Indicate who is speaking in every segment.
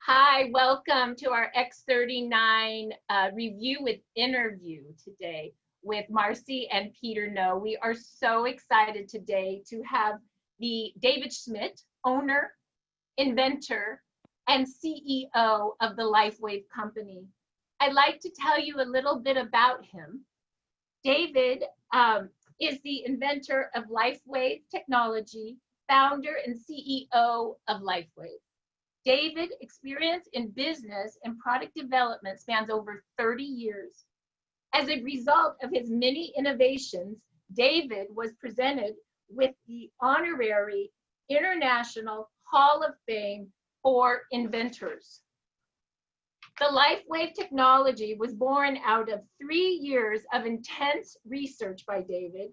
Speaker 1: Hi, welcome to our X39 review with interview today with Marcy and Peter No. We are so excited today to have the David Schmidt, owner, inventor, and CEO of the Lifewave company. I'd like to tell you a little bit about him. David is the inventor of Lifewave technology, founder and CEO of Lifewave. David's experience in business and product development spans over 30 years. As a result of his many innovations, David was presented with the honorary International Hall of Fame for Inventors. The Lifewave technology was born out of 3 years of intense research by David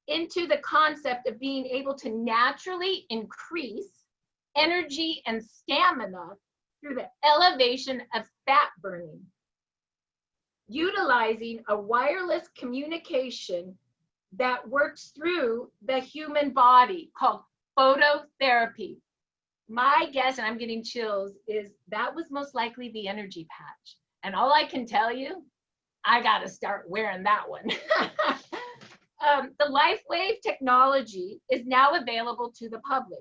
Speaker 1: into the concept of being able to naturally increase energy and stamina through the elevation of fat burning, utilizing a wireless communication that works through the human body called phototherapy. My guess, and I'm getting chills, is that was most likely the energy patch. And all I can tell you, I got to start wearing that one. The Lifewave technology is now available to the public.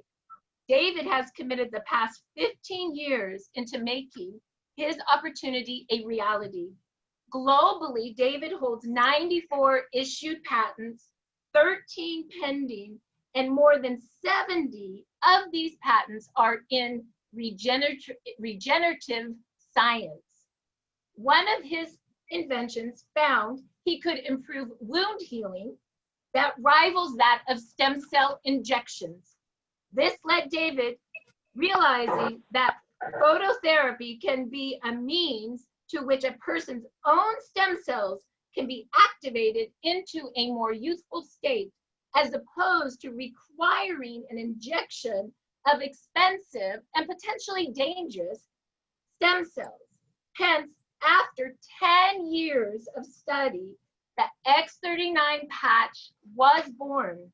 Speaker 1: David has committed the past 15 years into making his opportunity a reality. Globally, David holds 94 issued patents, 13 pending, and more than 70 of these patents are in regenerative science. One of his inventions found he could improve wound healing that rivals that of stem cell injections. This led David realizing that phototherapy can be a means to which a person's own stem cells can be activated into a more youthful state, as opposed to requiring an injection of expensive and potentially dangerous stem cells. Hence, after 10 years of study, the X39 patch was born.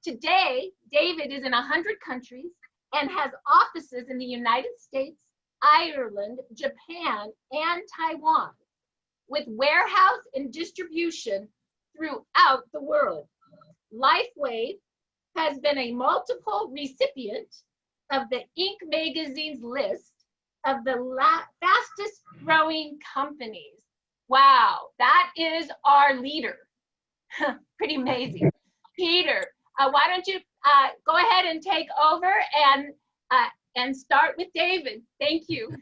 Speaker 1: Today, David is in 100 countries and has offices in the United States, Ireland, Japan, and Taiwan, with warehouse and distribution throughout the world. Lifewave has been a multiple recipient of the Inc. magazine's list of the fastest growing companies. Wow, that is our leader. Pretty amazing. Peter, why don't you go ahead and take over and start with David. Thank you.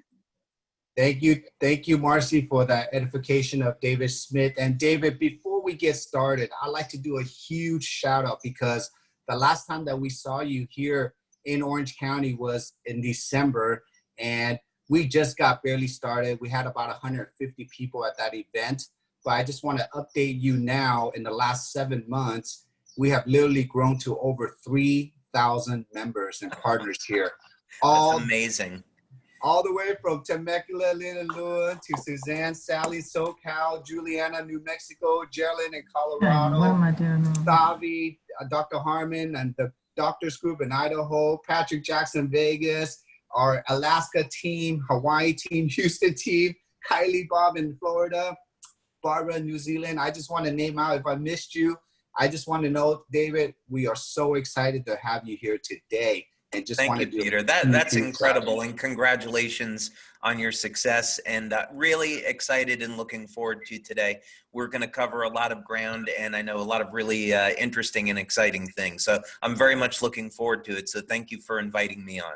Speaker 2: Thank you, Marcy, for that edification of David Schmidt. And David, before we get started, I'd like to do a huge shout out, because the last time that we saw you here in Orange County was in December, and we just got barely started. We had about 150 people at that event, but I just want to update you now. In the last 7 months, we have literally grown to over 3,000 members and partners here.
Speaker 3: That's amazing.
Speaker 2: All the way from Temecula, Linalua, to Suzanne, Sally, SoCal, Juliana, New Mexico, Geraldine in Colorado,
Speaker 4: what am I doing?
Speaker 2: Savi, Dr. Harmon, and the Doctors Group in Idaho, Patrick Jackson, Vegas, our Alaska team, Hawaii team, Houston team, Kylie Bob in Florida, Barbara in New Zealand. I just want to name out, if I missed you, I just want to know, David, we are so excited to have you here today. And just
Speaker 3: Thank you, Peter. That's incredible, and congratulations on your success. And really excited and looking forward to today. We're going to cover a lot of ground, and I know a lot of really interesting and exciting things. So I'm very much looking forward to it. So thank you for inviting me on.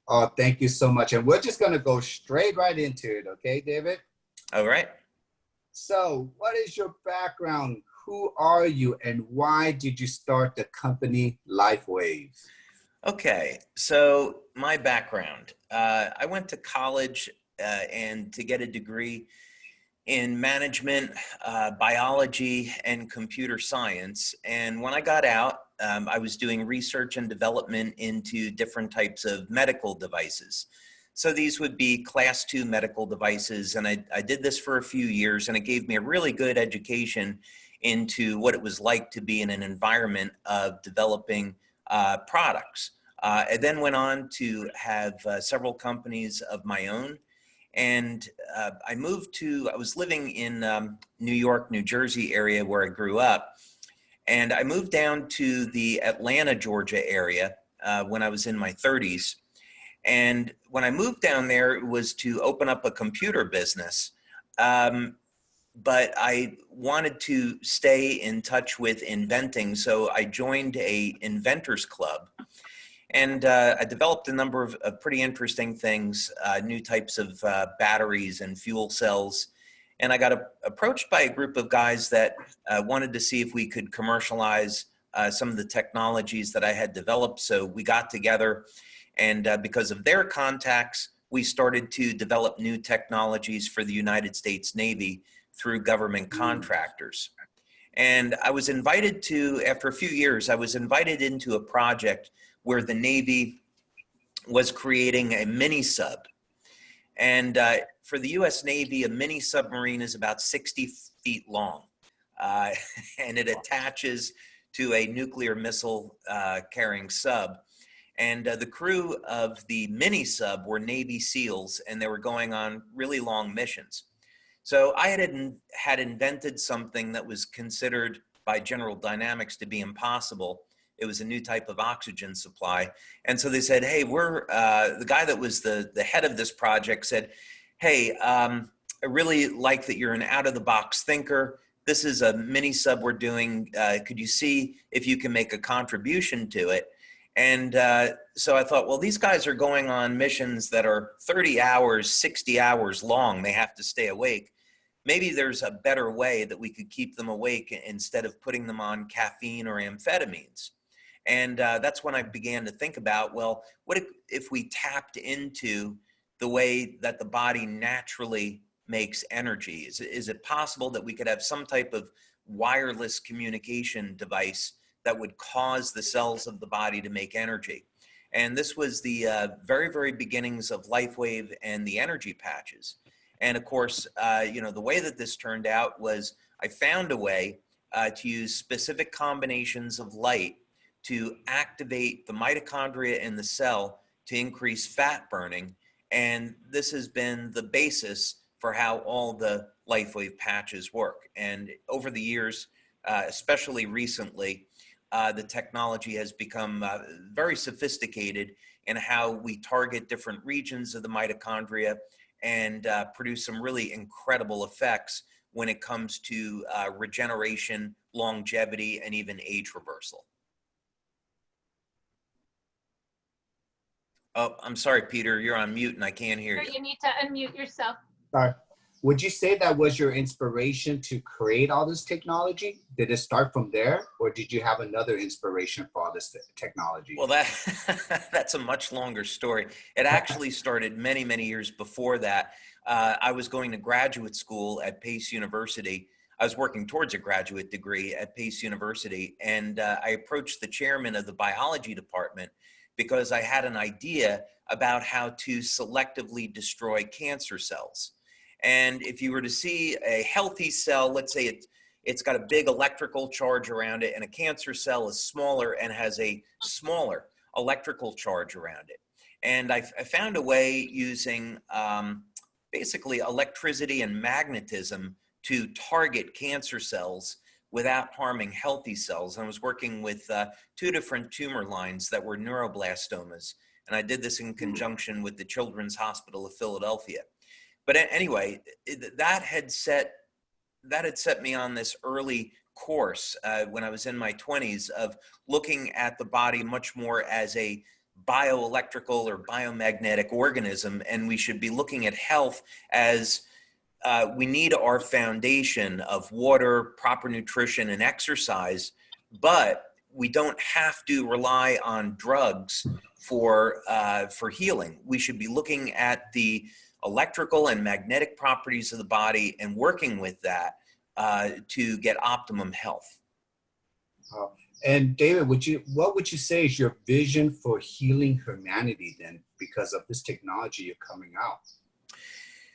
Speaker 2: Oh, thank you so much. And we're just going to go straight right into it. Okay, David?
Speaker 3: All right.
Speaker 2: So what is your background? Who are you, and why did you start the company Lifewave?
Speaker 3: Okay, so my background, I went to college and to get a degree in management, biology, and computer science. And when I got out, I was doing research and development into different types of medical devices. So these would be class 2 medical devices. And I did this for a few years, and it gave me a really good education into what it was like to be in an environment of developing products. I then went on to have several companies of my own. And I was living in New York, New Jersey area where I grew up. And I moved down to the Atlanta, Georgia area when I was in my 30s. And when I moved down there, it was to open up a computer business. But I wanted to stay in touch with inventing. So I joined a inventors club. And I developed a number of pretty interesting things, new types of batteries and fuel cells. And I got approached by a group of guys that wanted to see if we could commercialize some of the technologies that I had developed. So we got together, and because of their contacts, we started to develop new technologies for the United States Navy through government contractors. And I was invited to, after a few years, I was invited into a project where the Navy was creating a mini sub. And for the US Navy, a mini submarine is about 60 feet long. And it attaches to a nuclear missile carrying sub. And the crew of the mini sub were Navy SEALs, and they were going on really long missions. So I had invented something that was considered by General Dynamics to be impossible. It was a new type of oxygen supply. And so they said, hey, the guy that was the head of this project said, hey, I really like that you're an out-of-the-box thinker. This is a mini sub we're doing. Could you see if you can make a contribution to it? And so I thought, well, these guys are going on missions that are 30 hours, 60 hours long. They have to stay awake. Maybe there's a better way that we could keep them awake instead of putting them on caffeine or amphetamines. And that's when I began to think about, well, what if we tapped into the way that the body naturally makes energy? Is it possible that we could have some type of wireless communication device that would cause the cells of the body to make energy? And this was the very, very beginnings of Lifewave and the energy patches. And of course, the way that this turned out was I found a way to use specific combinations of light to activate the mitochondria in the cell to increase fat burning. And this has been the basis for how all the Lifewave patches work. And over the years, especially recently, the technology has become very sophisticated in how we target different regions of the mitochondria and produce some really incredible effects when it comes to regeneration, longevity, and even age reversal. Oh, I'm sorry, Peter, you're on mute and I can't hear you.
Speaker 1: You need to unmute yourself.
Speaker 2: Sorry. Would you say that was your inspiration to create all this technology? Did it start from there, or did you have another inspiration for all this technology?
Speaker 3: Well, that's a much longer story. It actually started many, many years before that. I was going to graduate school at Pace University. I was working towards a graduate degree at Pace University, and I approached the chairman of the biology department because I had an idea about how to selectively destroy cancer cells. And if you were to see a healthy cell, let's say it's got a big electrical charge around it, and a cancer cell is smaller and has a smaller electrical charge around it. And I found a way using basically electricity and magnetism to target cancer cells without harming healthy cells. And I was working with 2 different tumor lines that were neuroblastomas. And I did this in conjunction with the Children's Hospital of Philadelphia. But anyway, that had set me on this early course when I was in my 20s of looking at the body much more as a bioelectrical or biomagnetic organism. And we should be looking at health as we need our foundation of water, proper nutrition, and exercise, but we don't have to rely on drugs for healing. We should be looking at the electrical and magnetic properties of the body and working with that to get optimum health.
Speaker 2: And David, what would you say is your vision for healing humanity then, because of this technology you're coming out?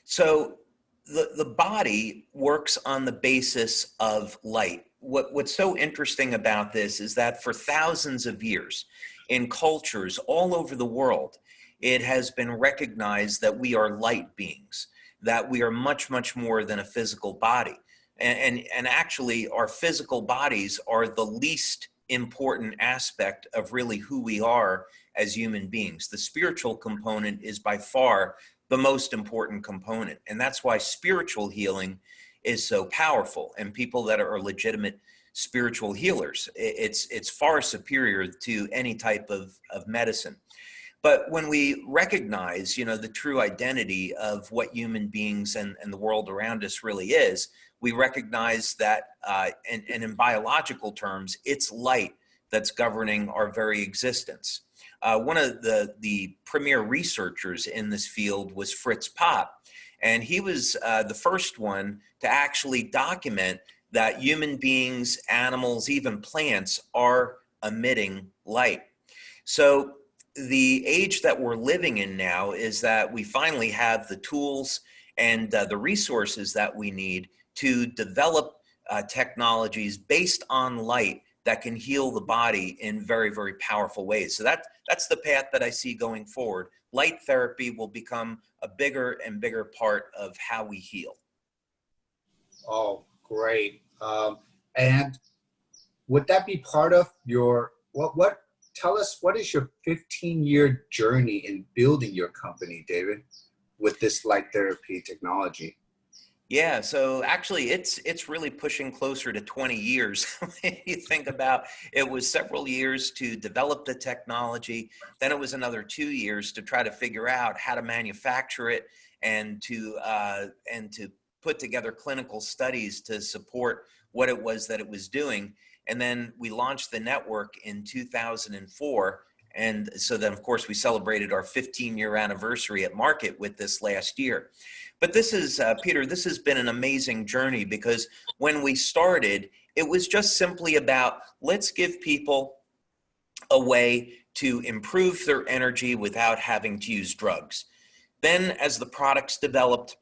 Speaker 3: So the body works on the basis of light. What's so interesting about this is that for thousands of years in cultures all over the world, it has been recognized that we are light beings, that we are much, much more than a physical body. And actually our physical bodies are the least important aspect of really who we are as human beings. The spiritual component is by far the most important component. And that's why spiritual healing is so powerful. And people that are legitimate spiritual healers, it's far superior to any type of medicine. But when we recognize, the true identity of what human beings and the world around us really is, we recognize that, and in biological terms, it's light that's governing our very existence. One of the premier researchers in this field was Fritz Popp, and he was the first one to actually document that human beings, animals, even plants are emitting light. So the age that we're living in now is that we finally have the tools and the resources that we need to develop technologies based on light that can heal the body in very, very powerful ways. So that's the path that I see going forward. Light therapy will become a bigger and bigger part of how we heal.
Speaker 2: Oh, great. And would that be part of your, tell us, what is your 15-year journey in building your company, David, with this light therapy technology?
Speaker 3: Yeah, so actually it's really pushing closer to 20 years. When you think about it, was several years to develop the technology, then it was another 2 years to try to figure out how to manufacture it and to put together clinical studies to support what it was that it was doing. And then we launched the network in 2004. And so then, of course, we celebrated our 15-year anniversary at market with this last year. But this is, Peter, this has been an amazing journey, because when we started, it was just simply about, let's give people a way to improve their energy without having to use drugs. Then as the products developed,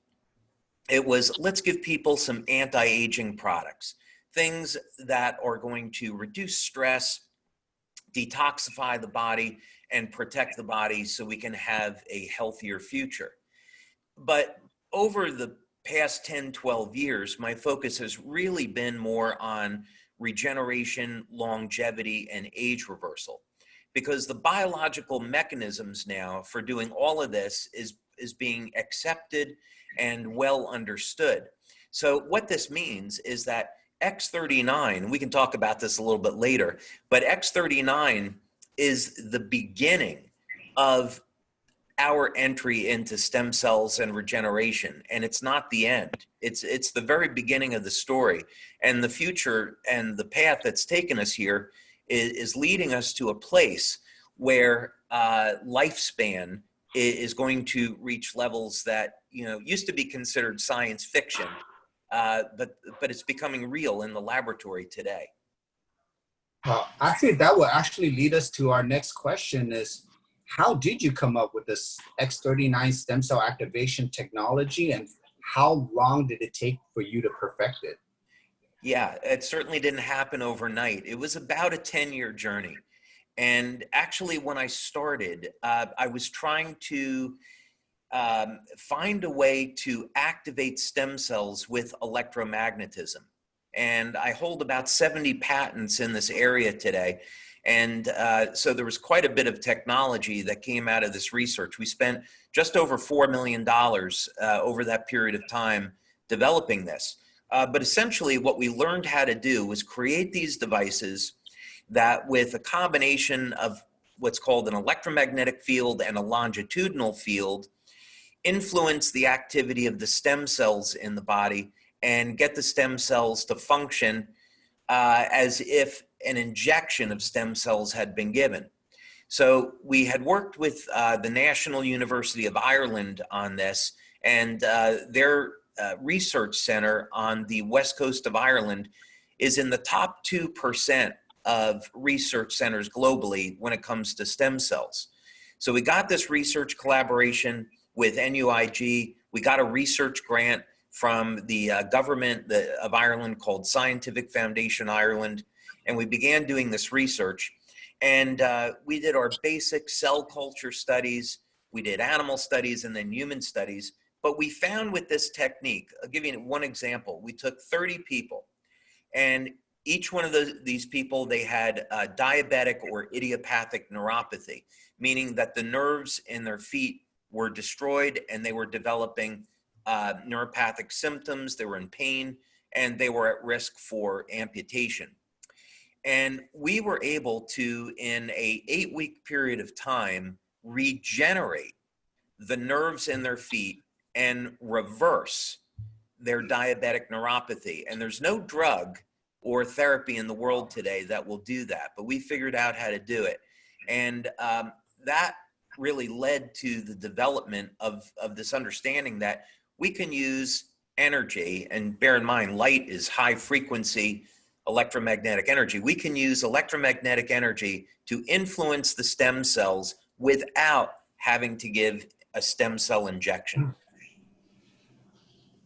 Speaker 3: it was, let's give people some anti-aging products, things that are going to reduce stress, detoxify the body, and protect the body so we can have a healthier future. But over the past 10, 12 years, my focus has really been more on regeneration, longevity, and age reversal, because the biological mechanisms now for doing all of this is being accepted and well understood. So what this means is that X39, we can talk about this a little bit later, but X39 is the beginning of our entry into stem cells and regeneration, and it's not the end. It's the very beginning of the story, and the future and the path that's taken us here is leading us to a place where lifespan is going to reach levels that used to be considered science fiction, but it's becoming real in the laboratory today.
Speaker 2: I think that will actually lead us to our next question is, how did you come up with this X39 stem cell activation technology, and how long did it take for you to perfect it?
Speaker 3: Yeah, it certainly didn't happen overnight. It was about a 10-year journey. And actually, when I started, I was trying to find a way to activate stem cells with electromagnetism. And I hold about 70 patents in this area today. And so there was quite a bit of technology that came out of this research. We spent just over $4 million over that period of time developing this. But essentially what we learned how to do was create these devices that, with a combination of what's called an electromagnetic field and a longitudinal field, influence the activity of the stem cells in the body and get the stem cells to function as if an injection of stem cells had been given. So we had worked with the National University of Ireland on this, and their research center on the west coast of Ireland is in the top 2% of research centers globally when it comes to stem cells. So we got this research collaboration with NUIG. We got a research grant from the government of Ireland called Scientific Foundation Ireland. And we began doing this research. And we did our basic cell culture studies. We did animal studies and then human studies. But we found with this technique, I'll give you one example. We took 30 people, and each one of these people, they had diabetic or idiopathic neuropathy, meaning that the nerves in their feet were destroyed and they were developing neuropathic symptoms, they were in pain, and they were at risk for amputation. And we were able to, in a 8-week period of time, regenerate the nerves in their feet and reverse their diabetic neuropathy. And there's no drug or therapy in the world today that will do that, but we figured out how to do it. And that really led to the development of this understanding that we can use energy, and bear in mind, light is high frequency electromagnetic energy. We can use electromagnetic energy to influence the stem cells without having to give a stem cell injection.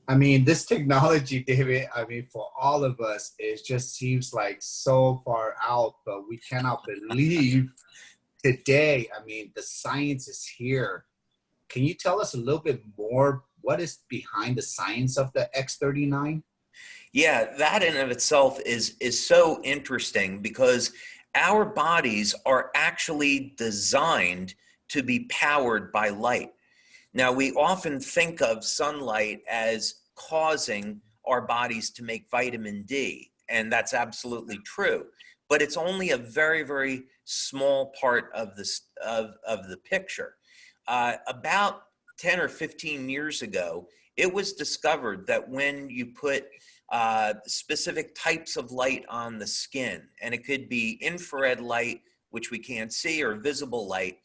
Speaker 2: I mean, this technology, David, I mean, for all of us, it just seems like so far out, but we cannot believe today, I mean, the science is here. Can you tell us a little bit more? What is behind the science of the X39?
Speaker 3: Yeah, that in of itself is so interesting, because our bodies are actually designed to be powered by light. Now, we often think of sunlight as causing our bodies to make vitamin D, and that's absolutely true. But it's only a very, very small part of the picture. About 10 or 15 years ago, it was discovered that when you put specific types of light on the skin, and it could be infrared light, which we can't see, or visible light,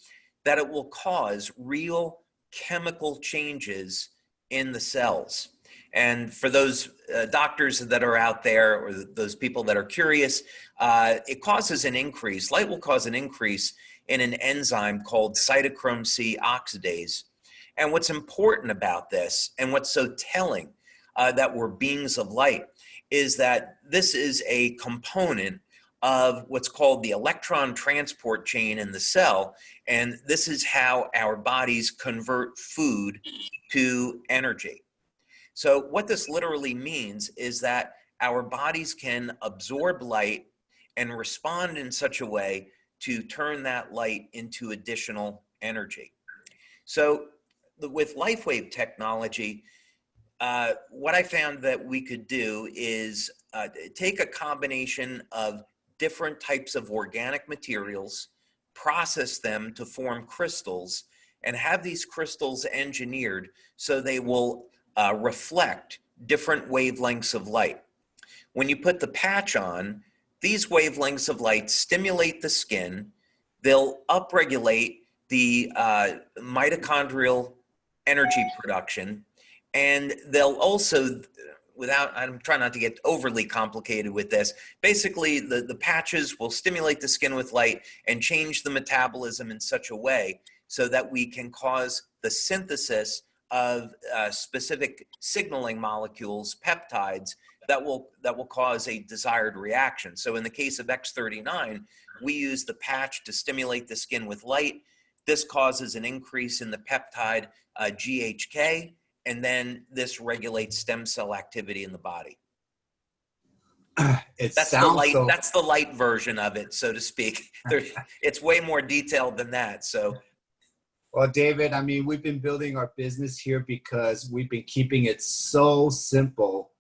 Speaker 3: that it will cause real chemical changes in the cells. And for those doctors that are out there, or those people that are curious, it causes an increase. Light will cause an increase in an enzyme called cytochrome C oxidase. And what's important about this, and what's so telling that we're beings of light, is that this is a component of what's called the electron transport chain in the cell. And this is how our bodies convert food to energy. So what this literally means is that our bodies can absorb light and respond in such a way to turn that light into additional energy. So with Lifewave technology, what I found that we could do is take a combination of different types of organic materials, process them to form crystals, and have these crystals engineered so they will reflect different wavelengths of light. When you put the patch on, these wavelengths of light stimulate the skin. They'll upregulate the mitochondrial energy production, and they'll also, I'm trying not to get overly complicated with this, basically the patches will stimulate the skin with light and change the metabolism in such a way so that we can cause the synthesis of specific signaling molecules, peptides, that will cause a desired reaction. So in the case of X39, we use the patch to stimulate the skin with light. This causes an increase in the peptide GHK, and then this regulates stem cell activity in the body. That's the light version of it, so to speak. It's way more detailed than that. So,
Speaker 2: well, David, I mean, we've been building our business here because we've been keeping it so simple.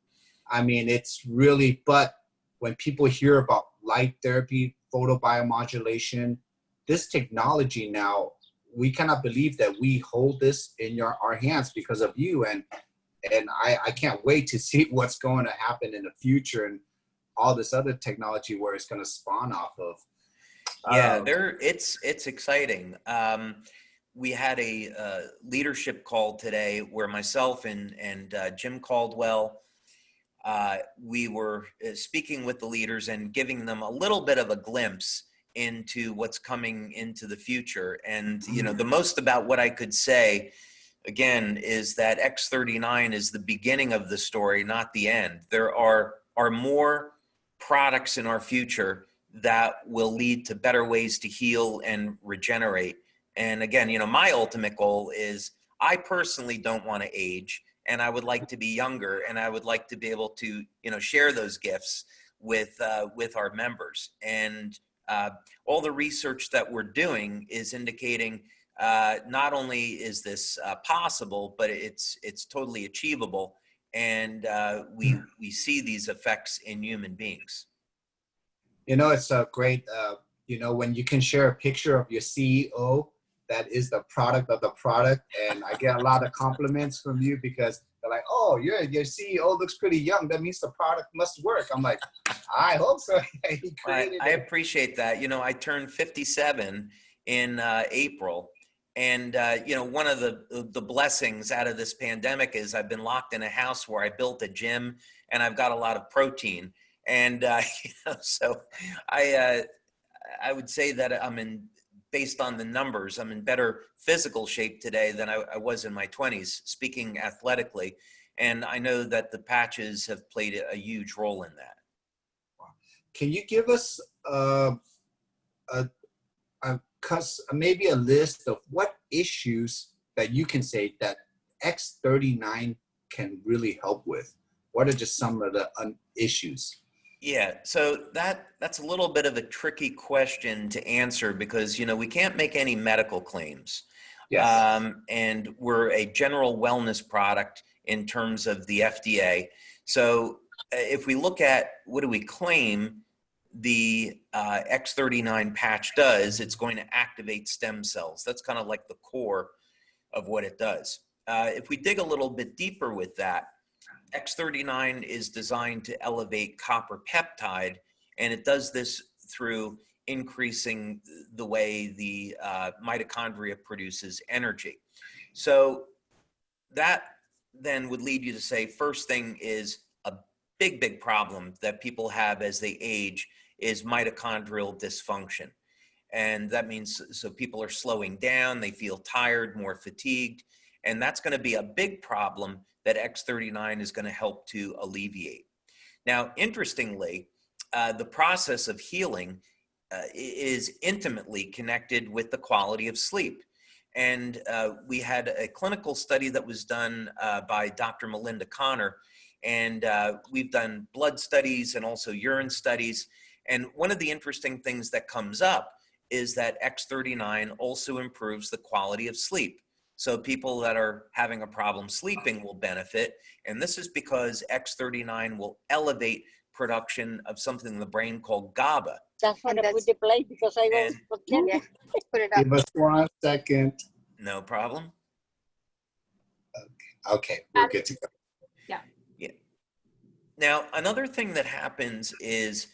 Speaker 2: I mean, it's really, but when people hear about light therapy, photobiomodulation, this technology now, we cannot believe that we hold this in our hands because of you. And I can't wait to see what's going to happen in the future and all this other technology where it's going to spawn off of.
Speaker 3: Yeah, it's exciting. We had a leadership call today where myself and Jim Caldwell, we were speaking with the leaders and giving them a little bit of a glimpse into what's coming into the future. And, you know, the most about what I could say, again, is that X39 is the beginning of the story, not the end. There are more products in our future that will lead to better ways to heal and regenerate. And again, my ultimate goal is I personally don't want to age, and I would like to be younger, and I would like to be able to, share those gifts with our members. And all the research that we're doing is indicating not only is this possible, but it's totally achievable. And we see these effects in human beings.
Speaker 2: It's a great, when you can share a picture of your CEO that is the product of the product. And I get a lot of compliments from you because they're like, oh, your CEO looks pretty young. That means the product must work. I'm like, I hope so.
Speaker 3: I appreciate that. I turned 57 in April. And, one of the blessings out of this pandemic is I've been locked in a house where I built a gym and I've got a lot of protein. And, so I would say that based on the numbers, I'm in better physical shape today than I was in my 20s, speaking athletically. And I know that the patches have played a huge role in that.
Speaker 2: Can you give us maybe a list of what issues that you can say that X39 can really help with? What are just some of the issues?
Speaker 3: Yeah, so that's a little bit of a tricky question to answer because, we can't make any medical claims.
Speaker 2: Yes.
Speaker 3: And we're a general wellness product in terms of the FDA. So if we look at what do we claim the X39 patch does, it's going to activate stem cells. That's kind of like the core of what it does. If we dig a little bit deeper with that, X39 is designed to elevate copper peptide, and it does this through increasing the way the mitochondria produces energy. So that then would lead you to say, first thing is a big problem that people have as they age is mitochondrial dysfunction. And that means, so people are slowing down, they feel tired, more fatigued, and that's going to be a big problem that X39 is going to help to alleviate. Now, interestingly, the process of healing is intimately connected with the quality of sleep. And we had a clinical study that was done by Dr. Melinda Connor, and we've done blood studies and also urine studies. And one of the interesting things that comes up is that X39 also improves the quality of sleep. So people that are having a problem sleeping will benefit. And this is because X39 will elevate production of something in the brain called GABA.
Speaker 4: That's what I put the play because I was forgetting.
Speaker 1: Put it up.
Speaker 2: Give us 1 second.
Speaker 3: No problem.
Speaker 2: Okay, we're good to go.
Speaker 1: Yeah.
Speaker 3: Now, another thing that happens is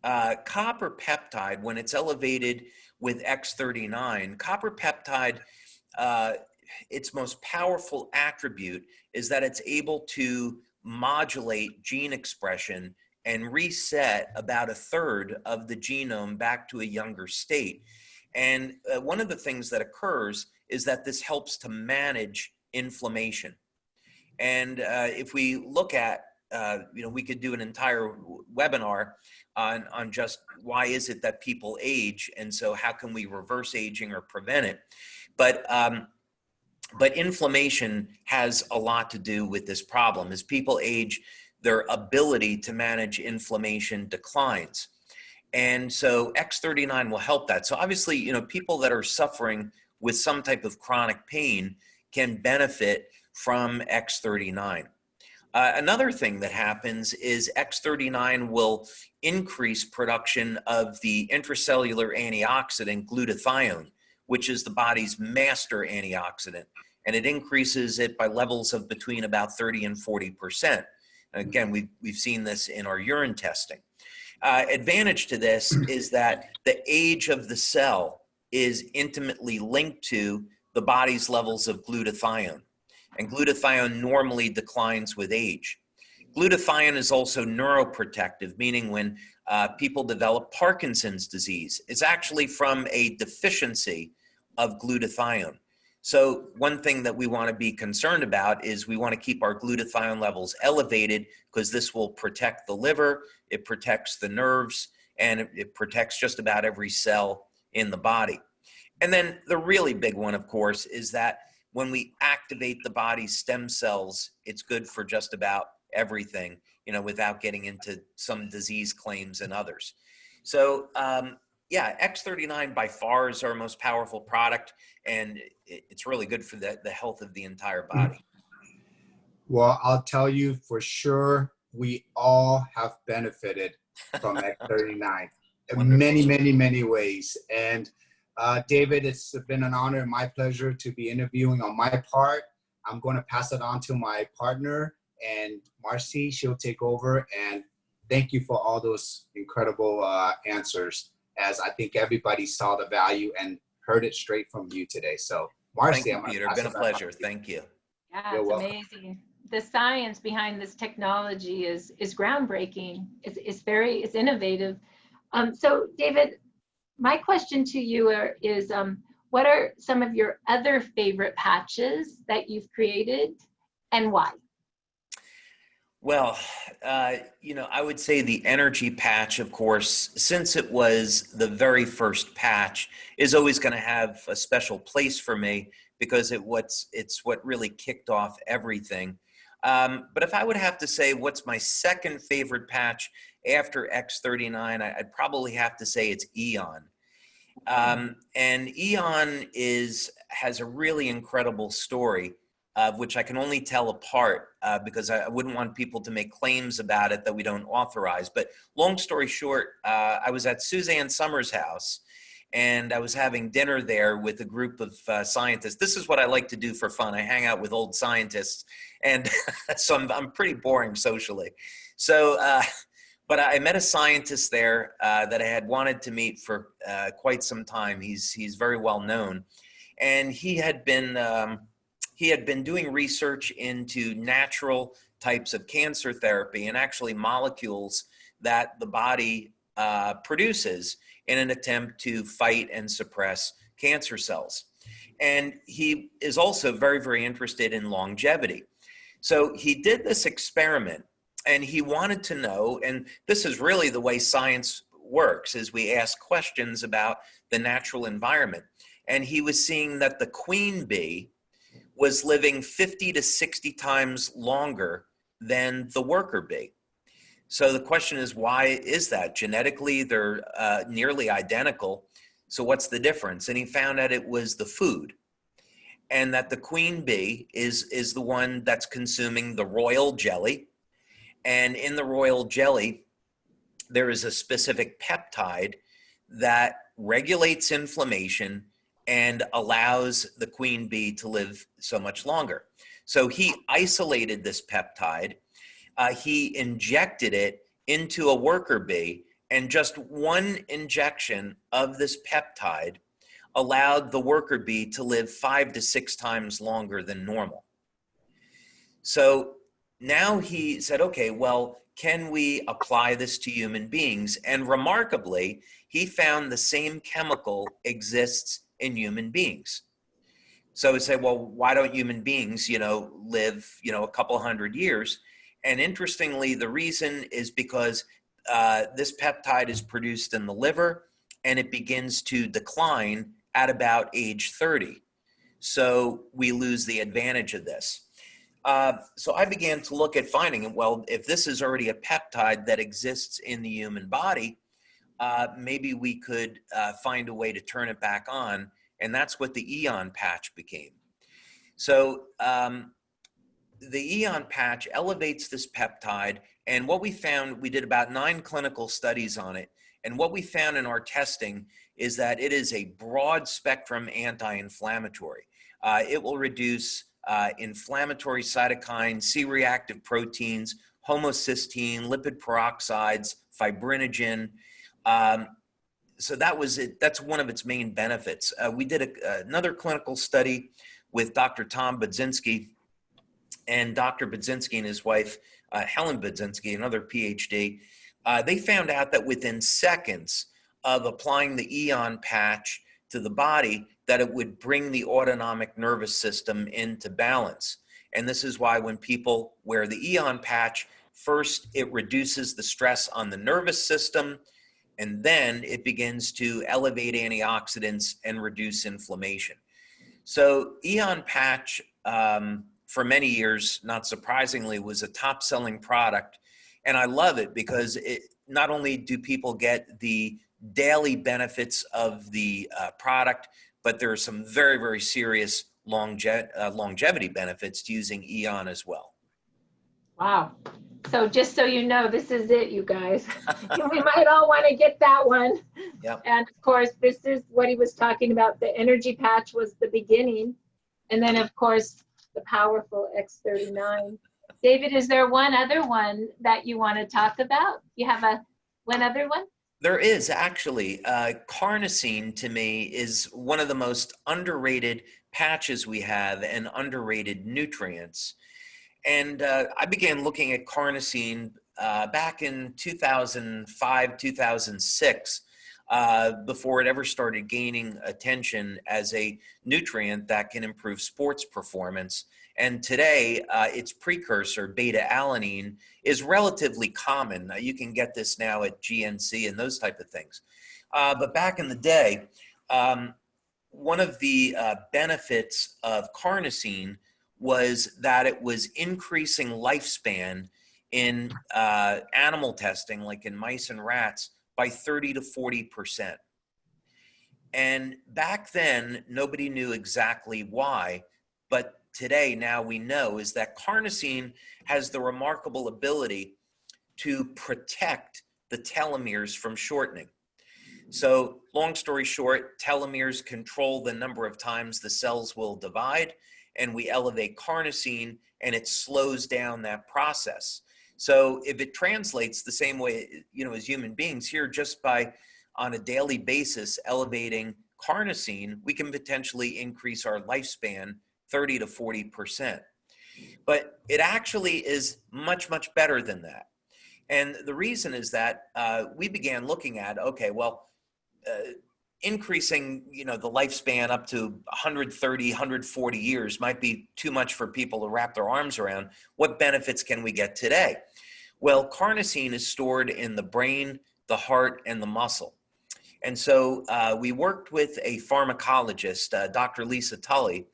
Speaker 3: copper peptide, when it's elevated with X39, copper peptide, its most powerful attribute is that it's able to modulate gene expression and reset about 1/3 of the genome back to a younger state. And one of the things that occurs is that this helps to manage inflammation. And if we look at, we could do an entire webinar on just why is it that people age, and so how can we reverse aging or prevent it. But inflammation has a lot to do with this problem. As people age, their ability to manage inflammation declines. And so X39 will help that. So obviously, people that are suffering with some type of chronic pain can benefit from X39. Another thing that happens is X39 will increase production of the intracellular antioxidant glutathione, which is the body's master antioxidant. And it increases it by levels of between about 30 and 40%. Again, we've seen this in our urine testing. Advantage to this is that the age of the cell is intimately linked to the body's levels of glutathione. And glutathione normally declines with age. Glutathione is also neuroprotective, meaning when people develop Parkinson's disease, it's actually from a deficiency of glutathione. So one thing that we want to be concerned about is we want to keep our glutathione levels elevated, because this will protect the liver, it protects the nerves, and it protects just about every cell in the body. And then the really big one, of course, is that when we activate the body's stem cells, it's good for just about everything, you know, without getting into some disease claims and others. So yeah, X39 by far is our most powerful product, and it's really good for the health of the entire body.
Speaker 2: Well, I'll tell you for sure, we all have benefited from X39 in many ways. And David, it's been an honor and my pleasure to be interviewing on my part. I'm going to pass it on to my partner, and Marcy, she'll take over. And thank you for all those incredible answers, as I think everybody saw the value and heard it straight from you today. So Marcy,
Speaker 3: thank you, Peter. It's been a pleasure. Thank you.
Speaker 1: Yeah, it's amazing. The science behind this technology is groundbreaking. It's innovative. So David, my question to you is what are some of your other favorite patches that you've created, and why?
Speaker 3: Well, you know, I would say the energy patch, of course, since it was the very first patch, is always going to have a special place for me, because it's what really kicked off everything. But if I would have to say what's my second favorite patch after X39, I'd probably have to say it's Eon. And Eon has a really incredible story, which I can only tell apart because I wouldn't want people to make claims about it that we don't authorize. But long story short, I was at Suzanne Summers' house, and I was having dinner there with a group of scientists. This is what I like to do for fun. I hang out with old scientists, and so I'm pretty boring socially. So, but I met a scientist there that I had wanted to meet for quite some time. He's very well known, and he had been doing research into natural types of cancer therapy, and actually molecules that the body produces in an attempt to fight and suppress cancer cells. And he is also very, very interested in longevity. So he did this experiment, and he wanted to know, and this is really the way science works, is we ask questions about the natural environment. And he was seeing that the queen bee was living 50 to 60 times longer than the worker bee. So the question is, why is that? Genetically, they're nearly identical. So what's the difference? And he found out it was the food, and that the queen bee is the one that's consuming the royal jelly. And in the royal jelly, there is a specific peptide that regulates inflammation and allows the queen bee to live so much longer. So he isolated this peptide. He injected it into a worker bee, and just one injection of this peptide allowed the worker bee to live 5 to 6 times longer than normal. So now he said, okay, well, can we apply this to human beings? And remarkably, he found the same chemical exists in human beings. So he said, well, why don't human beings, live, a couple hundred years? And interestingly, the reason is because this peptide is produced in the liver, and it begins to decline at about age 30. So we lose the advantage of this. So I began to look at finding, well, if this is already a peptide that exists in the human body, maybe we could find a way to turn it back on. And that's what the Eon patch became. So the Eon patch elevates this peptide. And what we found, we did about 9 clinical studies on it. And what we found in our testing is that it is a broad spectrum anti-inflammatory. It will reduce inflammatory cytokines, C-reactive proteins, homocysteine, lipid peroxides, fibrinogen. So that was it. That's one of its main benefits. We did another clinical study with Dr. Tom Budzinski, and Dr. Budzinski and his wife, Helen Budzinski, another PhD. They found out that within seconds of applying the Eon patch to the body, that it would bring the autonomic nervous system into balance. And this is why when people wear the Eon patch, first it reduces the stress on the nervous system, and then it begins to elevate antioxidants and reduce inflammation. So Eon patch, for many years, not surprisingly, was a top-selling product. And I love it because it, not only do people get the daily benefits of the product, but there are some very, very serious longevity benefits to using Eon as well.
Speaker 1: Wow. So just so you know, this is it, you guys. We might all want to get that one.
Speaker 3: Yep.
Speaker 1: And of course, this is what he was talking about. The energy patch was the beginning. And then, of course, the powerful X39. David, is there one other one that you want to talk about? You have one other one?
Speaker 3: There is actually. Carnosine, to me, is one of the most underrated patches we have and underrated nutrients. And I began looking at carnosine back in 2005, 2006, before it ever started gaining attention as a nutrient that can improve sports performance. And today, its precursor, beta-alanine, is relatively common. You can get this now at GNC and those type of things. But back in the day, one of the benefits of carnosine was that it was increasing lifespan in animal testing, like in mice and rats, by 30 to 40%. And back then, nobody knew exactly why, but today, now we know, is that carnosine has the remarkable ability to protect the telomeres from shortening. So long story short, telomeres control the number of times the cells will divide, and we elevate carnosine and it slows down that process. So if it translates the same way, as human beings here, just by on a daily basis elevating carnosine, we can potentially increase our lifespan 30 to 40%. But it actually is much, much better than that. And the reason is that we began looking at, okay, well, increasing, the lifespan up to 130, 140 years might be too much for people to wrap their arms around. What benefits can we get today? Well, carnosine is stored in the brain, the heart, and the muscle. And so we worked with a pharmacologist, Dr. Lisa Tully,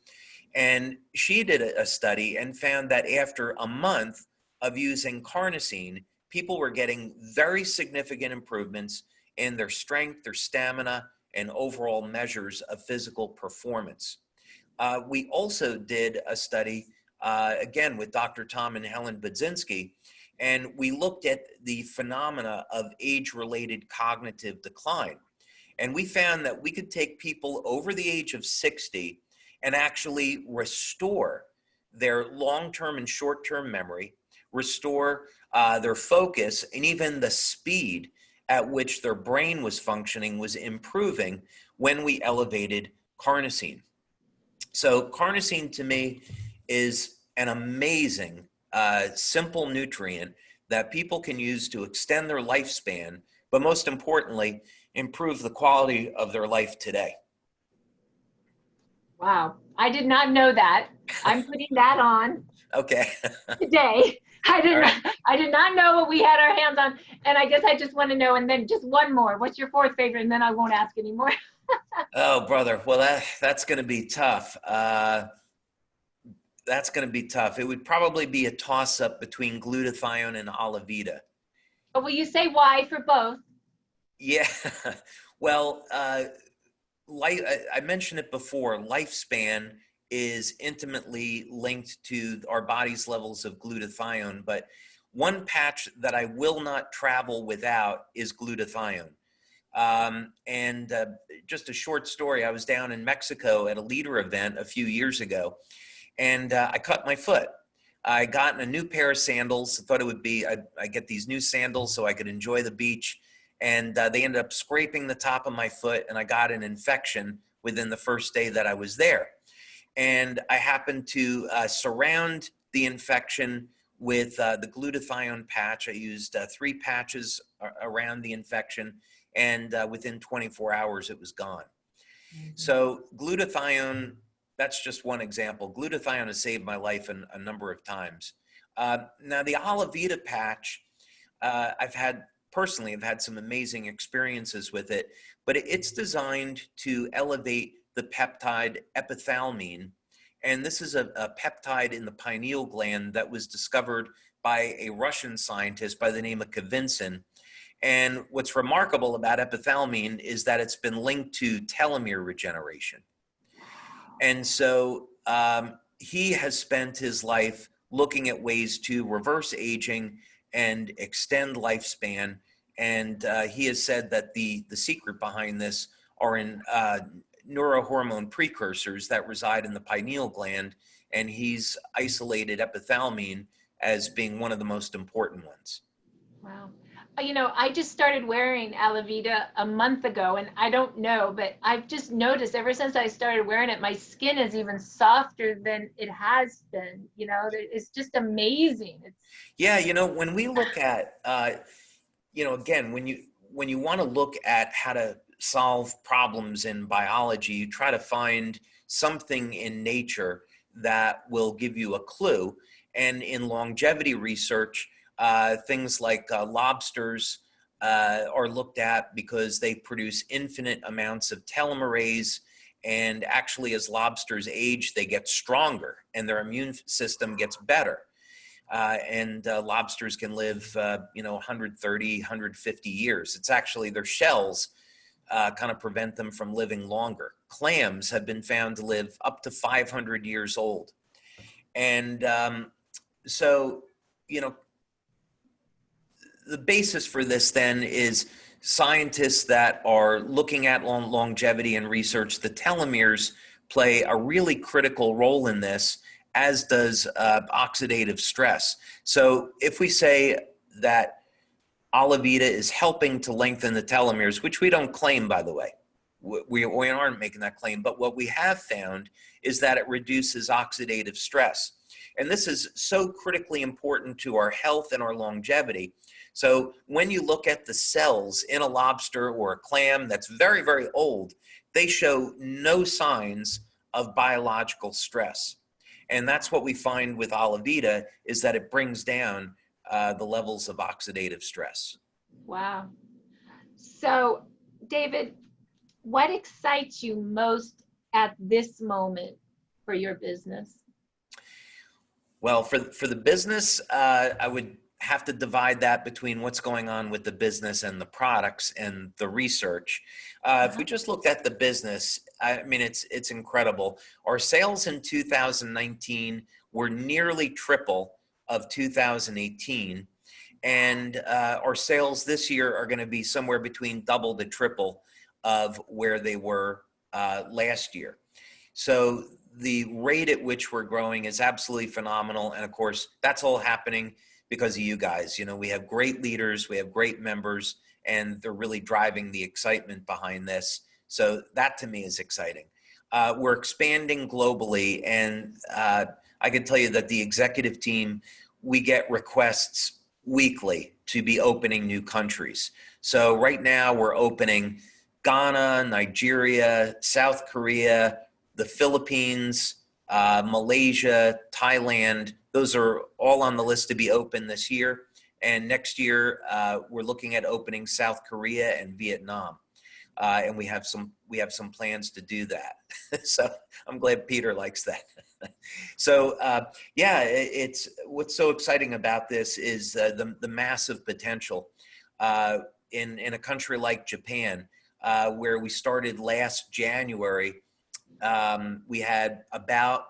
Speaker 3: and she did a study and found that after a month of using carnosine, people were getting very significant improvements in their strength, their stamina, and overall measures of physical performance. We also did a study, again, with Dr. Tom and Helen Budzinski, and we looked at the phenomena of age-related cognitive decline. And we found that we could take people over the age of 60 and actually restore their long-term and short-term memory, restore their focus, and even the speed at which their brain was functioning was improving when we elevated carnosine. So carnosine, to me, is an amazing, simple nutrient that people can use to extend their lifespan, but most importantly, improve the quality of their life today.
Speaker 1: Wow, I did not know that. I'm putting that on
Speaker 3: Okay.
Speaker 1: today. I did not know what we had our hands on. And I guess I just want to know, and then just one more. What's your fourth favorite? And then I won't ask anymore.
Speaker 3: Oh, brother. Well, that's going to be tough. That's going to be tough. It would probably be a toss-up between glutathione and Olivita.
Speaker 1: Oh, will you say why for both?
Speaker 3: Yeah. Well, I mentioned it before, lifespan is intimately linked to our body's levels of glutathione, but one patch that I will not travel without is glutathione. Just a short story, I was down in Mexico at a leader event a few years ago, and I cut my foot. I got a new pair of sandals. I thought it would be, I get these new sandals so I could enjoy the beach, and they ended up scraping the top of my foot, and I got an infection within the first day that I was there. And I happened to surround the infection with the glutathione patch. I used 3 patches around the infection, and within 24 hours, it was gone. So glutathione, that's just one example. Glutathione has saved my life a number of times. Now the Alavita patch, I've had some amazing experiences with it, but it's designed to elevate the peptide epithalamine. And this is a peptide in the pineal gland that was discovered by a Russian scientist by the name of Kavinsin. And what's remarkable about epithalamine is that it's been linked to telomere regeneration. And so he has spent his life looking at ways to reverse aging and extend lifespan. And he has said that the secret behind this are in neurohormone precursors that reside in the pineal gland. And he's isolated epithalamine as being one of the most important ones.
Speaker 1: Wow. You know, I just started wearing Alavita a month ago, and I don't know, but I've just noticed ever since I started wearing it, my skin is even softer than it has been. You know, it's just amazing.
Speaker 3: Yeah, you know, when we look at, you know, again, when you want to look at how to solve problems in biology, you try to find something in nature that will give you a clue. And in longevity research, things like lobsters are looked at because they produce infinite amounts of telomerase, and actually as lobsters age, they get stronger and their immune system gets better. And lobsters can live, you know, 130, 150 years. It's actually their shells kind of prevent them from living longer. Clams have been found to live up to 500 years old. And so, you know, the basis for this then is scientists that are looking at longevity and research. The telomeres play a really critical role in this, as does oxidative stress. So if we say that Alavita is helping to lengthen the telomeres, which we don't claim, by the way, we aren't making that claim, but what we have found is that it reduces oxidative stress. And this is so critically important to our health and our longevity. So when you look at the cells in a lobster or a clam that's very, very old, they show no signs of biological stress. And that's what we find with Alavita, is that it brings down the levels of oxidative stress.
Speaker 1: Wow. So, David, what excites you most at this moment for your business?
Speaker 3: Well, for the business, I would have to divide that between what's going on with the business and the products and the research. If we just looked at the business, I mean, it's incredible. Our sales in 2019 were nearly triple of 2018. And our sales this year are going to be somewhere between double to triple of where they were last year. So the rate at which we're growing is absolutely phenomenal. And of course, that's all happening because of you guys. You know, we have great leaders, we have great members, and they're really driving the excitement behind this. So that to me is exciting. We're expanding globally, and I can tell you that the executive team, we get requests weekly to be opening new countries. So right now we're opening Ghana, Nigeria, South Korea, the Philippines, Malaysia, Thailand. Those are all on the list to be open this year. And next year, we're looking at opening South Korea and Vietnam. And we have some plans to do that. So I'm glad Peter likes that. So yeah, it's what's so exciting about this is the massive potential in a country like Japan, where we started last January. We had about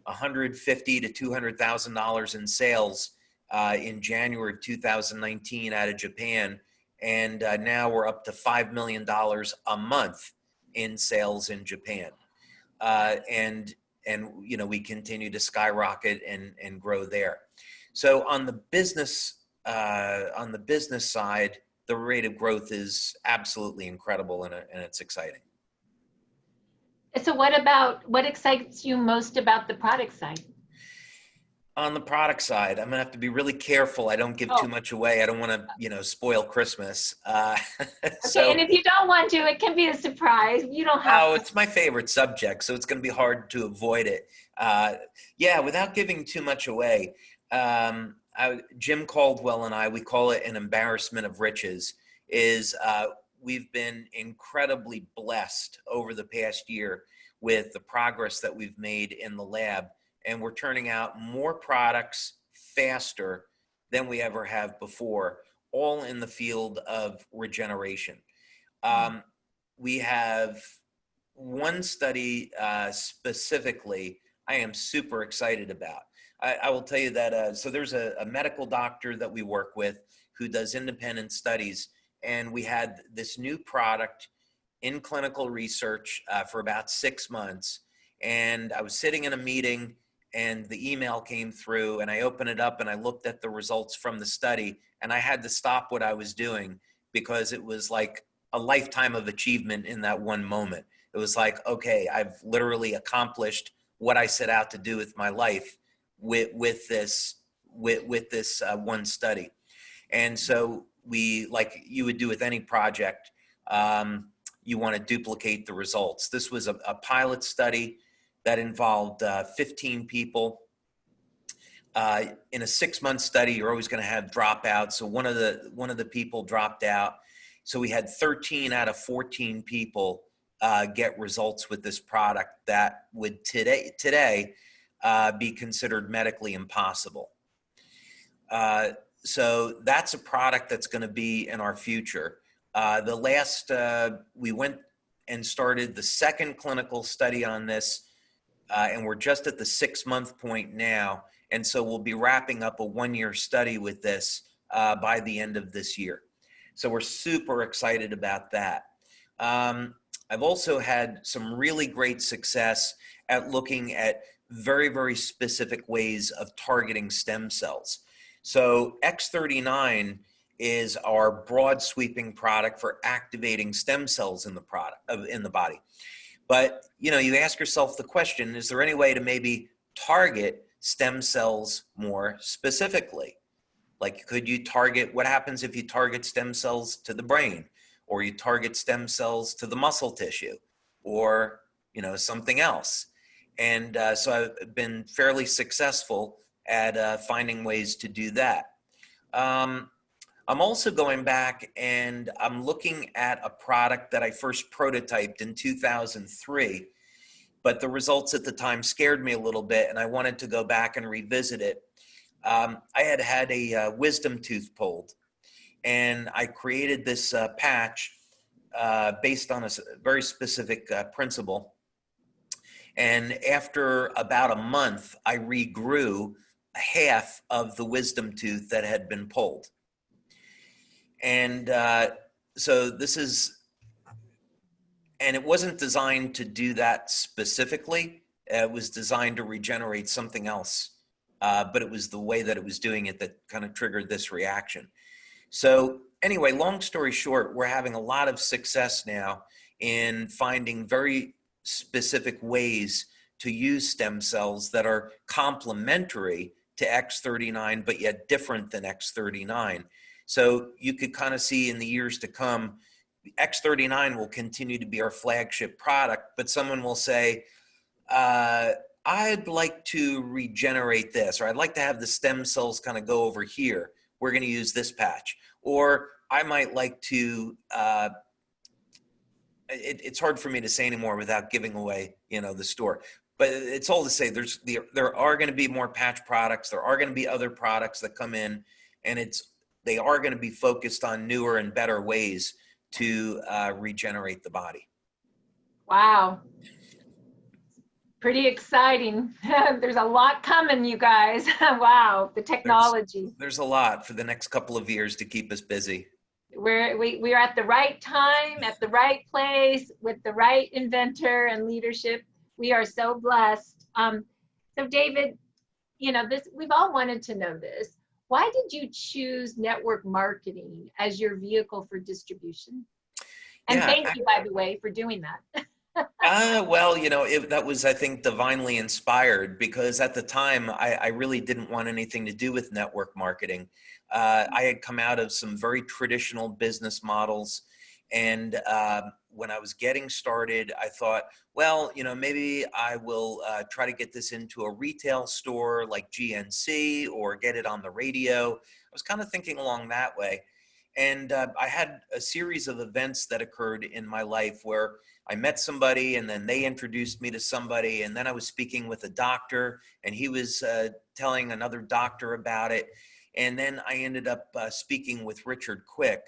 Speaker 3: $150,000 to $200,000 in sales in January of 2019 out of Japan. And now we're up to $5 million a month in sales in Japan. And you know, we continue to skyrocket and grow there. So on the business side, the rate of growth is absolutely incredible, and it's exciting.
Speaker 1: So what excites you most about the product side?
Speaker 3: On the product side, I'm gonna have to be really careful. I don't give too much away. I don't want to, you know, spoil Christmas.
Speaker 1: Okay, and if you don't want to, it can be a surprise. You don't have to.
Speaker 3: Oh, it's my favorite subject, so it's going to be hard to avoid it. Yeah, without giving too much away, Jim Caldwell and I, we call it an embarrassment of riches, is we've been incredibly blessed over the past year with the progress that we've made in the lab. And we're turning out more products faster than we ever have before, all in the field of regeneration. We have one study specifically I am super excited about. I will tell you that, so there's a medical doctor that we work with who does independent studies, and we had this new product in clinical research for about 6 months. And I was sitting in a meeting and the email came through, and I opened it up and I looked at the results from the study, and I had to stop what I was doing because it was like a lifetime of achievement in that one moment. It was like, okay, I've literally accomplished what I set out to do with my life with this one study. And so we, like you would do with any project, you want to duplicate the results. This was a pilot study that involved 15 people. In a 6-month study, you're always going to have dropouts. So one of the people dropped out. So we had 13 out of 14 people get results with this product that would today be considered medically impossible. So that's a product that's going to be in our future. We went and started the second clinical study on this, and we're just at the 6-month point now. And so we'll be wrapping up a 1-year study with this by the end of this year. So we're super excited about that. I've also had some really great success at looking at very, very specific ways of targeting stem cells. So X39 is our broad sweeping product for activating stem cells in the body. But you know, you ask yourself the question, is there any way to maybe target stem cells more specifically? Like, could you target, what happens if you target stem cells to the brain, or you target stem cells to the muscle tissue, or, you know, something else? And so I've been fairly successful at finding ways to do that. I'm also going back and I'm looking at a product that I first prototyped in 2003, but the results at the time scared me a little bit, and I wanted to go back and revisit it. I had a wisdom tooth pulled, and I created this patch based on a very specific principle. And after about a month, I regrew half of the wisdom tooth that had been pulled. And so this is, and it wasn't designed to do that specifically. It was designed to regenerate something else. But it was the way that it was doing it that kind of triggered this reaction. So anyway, long story short, we're having a lot of success now in finding very specific ways to use stem cells that are complementary to X39, but yet different than X39. So you could kind of see in the years to come, X39 will continue to be our flagship product, but someone will say, I'd like to regenerate this, or I'd like to have the stem cells kind of go over here. We're going to use this patch. Or I might like to, it's hard for me to say anymore without giving away, you know, the store. But it's all to say there are going to be more patch products. There are going to be other products that come in, and they are going to be focused on newer and better ways to regenerate the body.
Speaker 1: Wow. Pretty exciting. There's a lot coming, you guys. Wow, the technology.
Speaker 3: There's a lot for the next couple of years to keep us busy.
Speaker 1: We're at the right time, at the right place, with the right inventor and leadership. We are so blessed. So David, you know, we've all wanted to know this. Why did you choose network marketing as your vehicle for distribution? And thank you, by the way, for doing that.
Speaker 3: Well, that was, I think, divinely inspired because at the time I really didn't want anything to do with network marketing. I had come out of some very traditional business models. And when I was getting started, I thought, well, maybe I will try to get this into a retail store like GNC or get it on the radio. I was kind of thinking along that way. And I had a series of events that occurred in my life where I met somebody and then they introduced me to somebody. And then I was speaking with a doctor and he was telling another doctor about it. And then I ended up speaking with Richard Quick,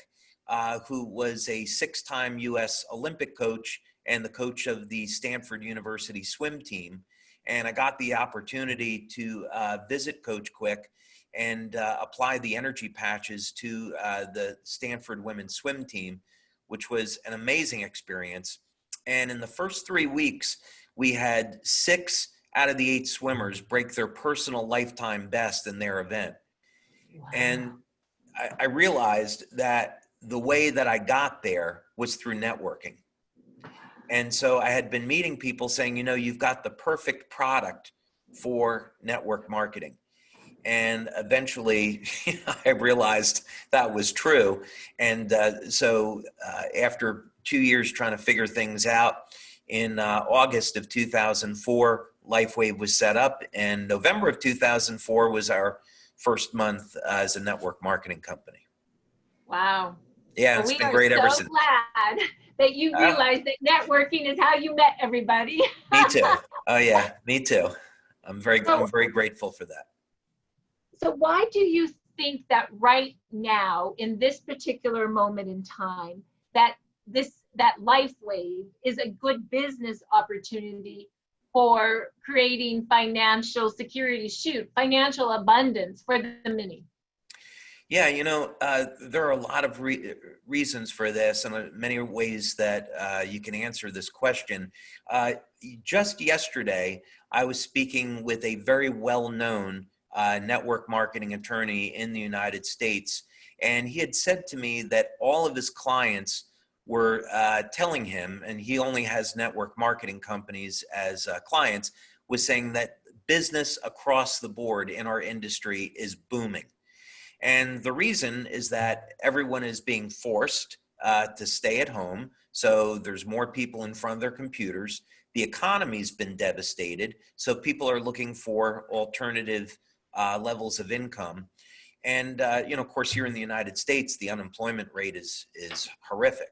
Speaker 3: who was a 6-time US Olympic coach and the coach of the Stanford University swim team. And I got the opportunity to visit Coach Quick and apply the energy patches to the Stanford women's swim team, which was an amazing experience. And in the first 3 weeks, we had 6 out of the 8 swimmers break their personal lifetime best in their event. Wow. And I realized that the way that I got there was through networking. And so I had been meeting people saying, you've got the perfect product for network marketing. And eventually I realized that was true. And so after 2 years trying to figure things out, in August of 2004, Lifewave was set up, and November of 2004 was our first month as a network marketing company.
Speaker 1: Wow.
Speaker 3: Yeah,
Speaker 1: well,
Speaker 3: it's been great ever since.
Speaker 1: We are so glad that you realized that networking is how you met everybody.
Speaker 3: Me too. Oh yeah, me too. I'm very grateful for that.
Speaker 1: So why do you think that right now, in this particular moment in time, that Lifewave is a good business opportunity for creating financial security, financial abundance for the many?
Speaker 3: Yeah, there are a lot of reasons for this and many ways that you can answer this question. Just yesterday, I was speaking with a very well-known network marketing attorney in the United States, and he had said to me that all of his clients were telling him, and he only has network marketing companies as clients, was saying that business across the board in our industry is booming. And the reason is that everyone is being forced to stay at home. So there's more people in front of their computers. The economy's been devastated. So people are looking for alternative levels of income. And, of course, here in the United States, the unemployment rate is horrific.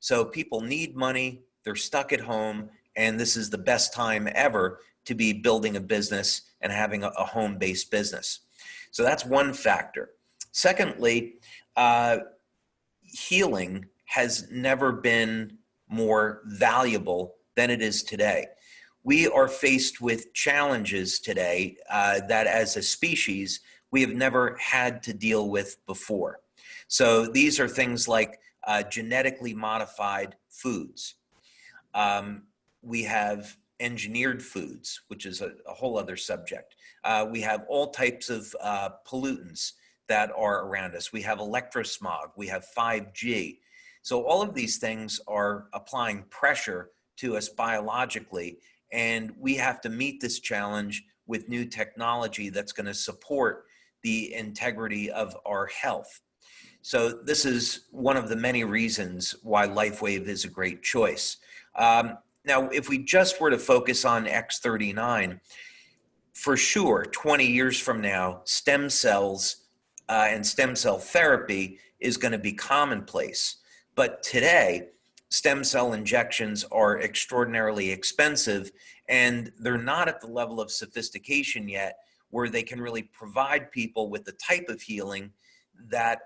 Speaker 3: So people need money, they're stuck at home, and this is the best time ever to be building a business and having a home-based business. So that's one factor. Secondly, healing has never been more valuable than it is today. We are faced with challenges today that as a species, we have never had to deal with before. So these are things like genetically modified foods. We have engineered foods, which is a whole other subject. We have all types of pollutants that are around us. We have electrosmog, we have 5G. So all of these things are applying pressure to us biologically, and we have to meet this challenge with new technology that's going to support the integrity of our health. So this is one of the many reasons why Lifewave is a great choice. Now, if we just were to focus on X39, for sure, 20 years from now, stem cells and stem cell therapy is going to be commonplace. But today, stem cell injections are extraordinarily expensive, and they're not at the level of sophistication yet where they can really provide people with the type of healing that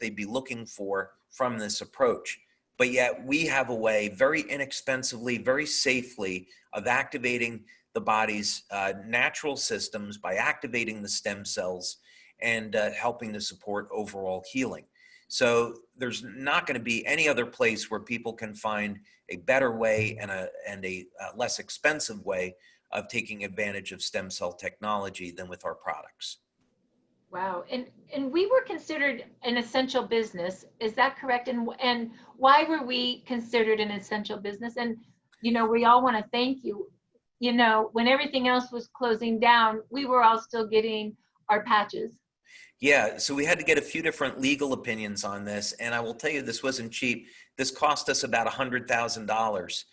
Speaker 3: they'd be looking for from this approach. But yet we have a way very inexpensively, very safely of activating the body's natural systems by activating the stem cells and helping to support overall healing. So there's not going to be any other place where people can find a better way and a less expensive way of taking advantage of stem cell technology than with our products.
Speaker 1: Wow, and we were considered an essential business, is that correct? And why were we considered an essential business? And you know, we all want to thank you. You know, when everything else was closing down, we were all still getting our patches.
Speaker 3: Yeah, so we had to get a few different legal opinions on this, and I will tell you, this wasn't cheap. This cost us about $100,000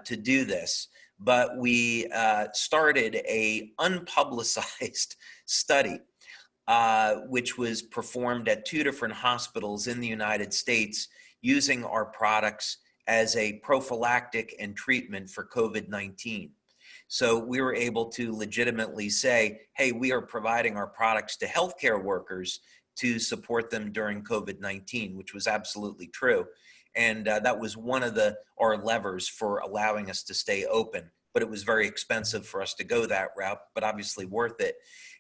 Speaker 3: to do this, but we started a unpublicized study, which was performed at 2 different hospitals in the United States using our products as a prophylactic and treatment for COVID-19. So we were able to legitimately say, hey, we are providing our products to healthcare workers to support them during COVID-19, which was absolutely true. And that was one of our levers for allowing us to stay open. But it was very expensive for us to go that route, but obviously worth it.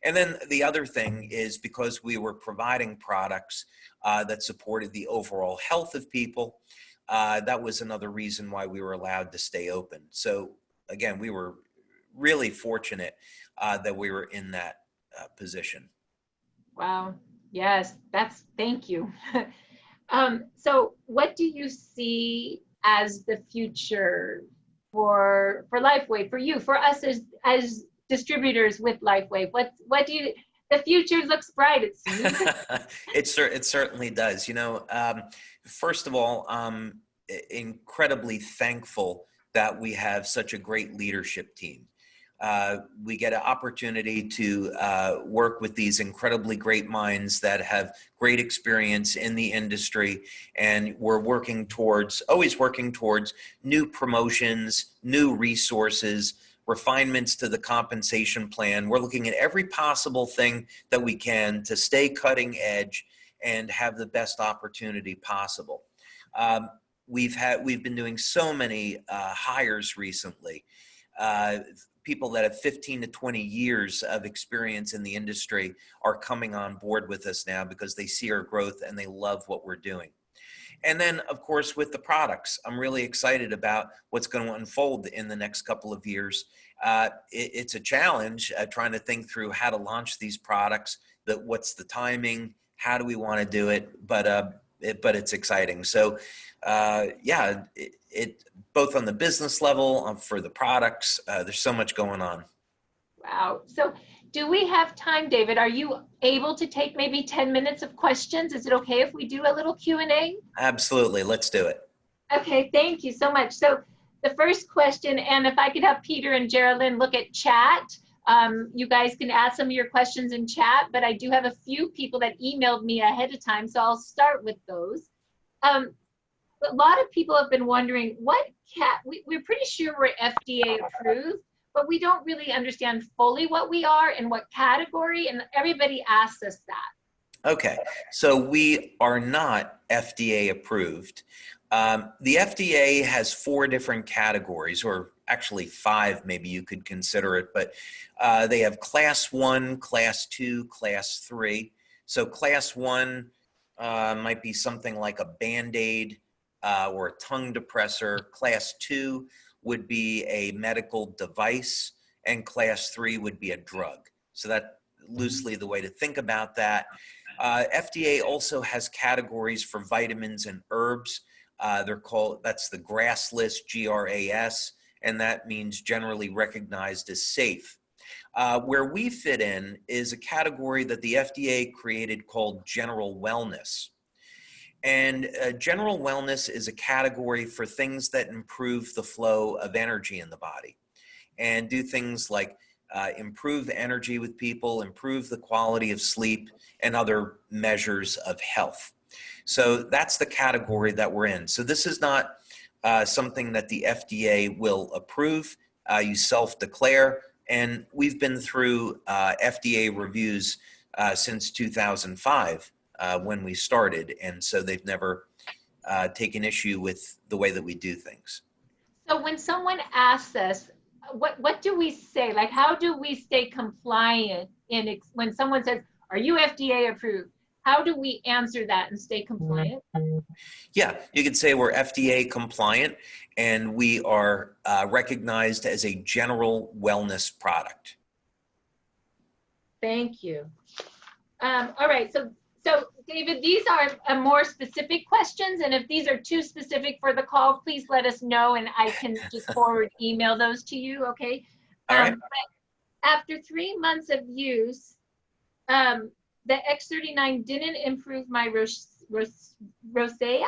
Speaker 3: And then the other thing is, because we were providing products that supported the overall health of people, that was another reason why we were allowed to stay open. So again, we were really fortunate that we were in that position.
Speaker 1: Wow. Yes, thank you. So what do you see as the future for Lifewave, for you, for us as distributors with Lifewave? What do you, the future looks bright, it seems.
Speaker 3: It certainly does. You know, first of all, I'm incredibly thankful that we have such a great leadership team. We get an opportunity to work with these incredibly great minds that have great experience in the industry, and we're always working towards new promotions, new resources, refinements to the compensation plan. We're looking at every possible thing that we can to stay cutting edge and have the best opportunity possible. We've been doing so many hires recently. People that have 15 to 20 years of experience in the industry are coming on board with us now because they see our growth and they love what we're doing. And then, of course, with the products, I'm really excited about what's going to unfold in the next couple of years. It's a challenge trying to think through how to launch these products, what's the timing, how do we want to do it, but it's exciting. So yeah, both on the business level, for the products, there's so much going on.
Speaker 1: Wow. So do we have time, David? Are you able to take maybe 10 minutes of questions? Is it okay if we do a little Q&A?
Speaker 3: Absolutely. Let's do it.
Speaker 1: Okay. Thank you so much. So the first question, and if I could have Peter and Geraldine look at chat, you guys can add some of your questions in chat, but I do have a few people that emailed me ahead of time, so I'll start with those. A lot of people have been wondering we're pretty sure we're FDA approved, but we don't really understand fully what we are and what category, and everybody asks us that.
Speaker 3: Okay, so we are not FDA approved. The FDA has 4 different categories, or actually 5, maybe you could consider it, but they have class 1, class 2, class 3. So class 1 might be something like a Band-Aid or a tongue depressor. Class 2 would be a medical device, and class 3 would be a drug. So that's loosely the way to think about that. FDA also has categories for vitamins and herbs. That's the GRAS list, GRAS, and that means generally recognized as safe. Where we fit in is a category that the FDA created called general wellness. And general wellness is a category for things that improve the flow of energy in the body and do things like improve energy with people, improve the quality of sleep, and other measures of health. So that's the category that we're in. So this is not something that the FDA will approve. You self-declare, and we've been through FDA reviews since 2005 when we started, and so they've never taken issue with the way that we do things.
Speaker 1: So when someone asks us, what do we say? Like, how do we stay compliant when someone says, are you FDA approved? How do we answer that and stay compliant?
Speaker 3: Yeah, you could say we're FDA compliant, and we are recognized as a general wellness product.
Speaker 1: Thank you. All right, so So David, these are more specific questions, and if these are too specific for the call, please let us know and I can just email those to you, okay?
Speaker 3: All right.
Speaker 1: But after 3 months of use, the X39 didn't improve my rosacea.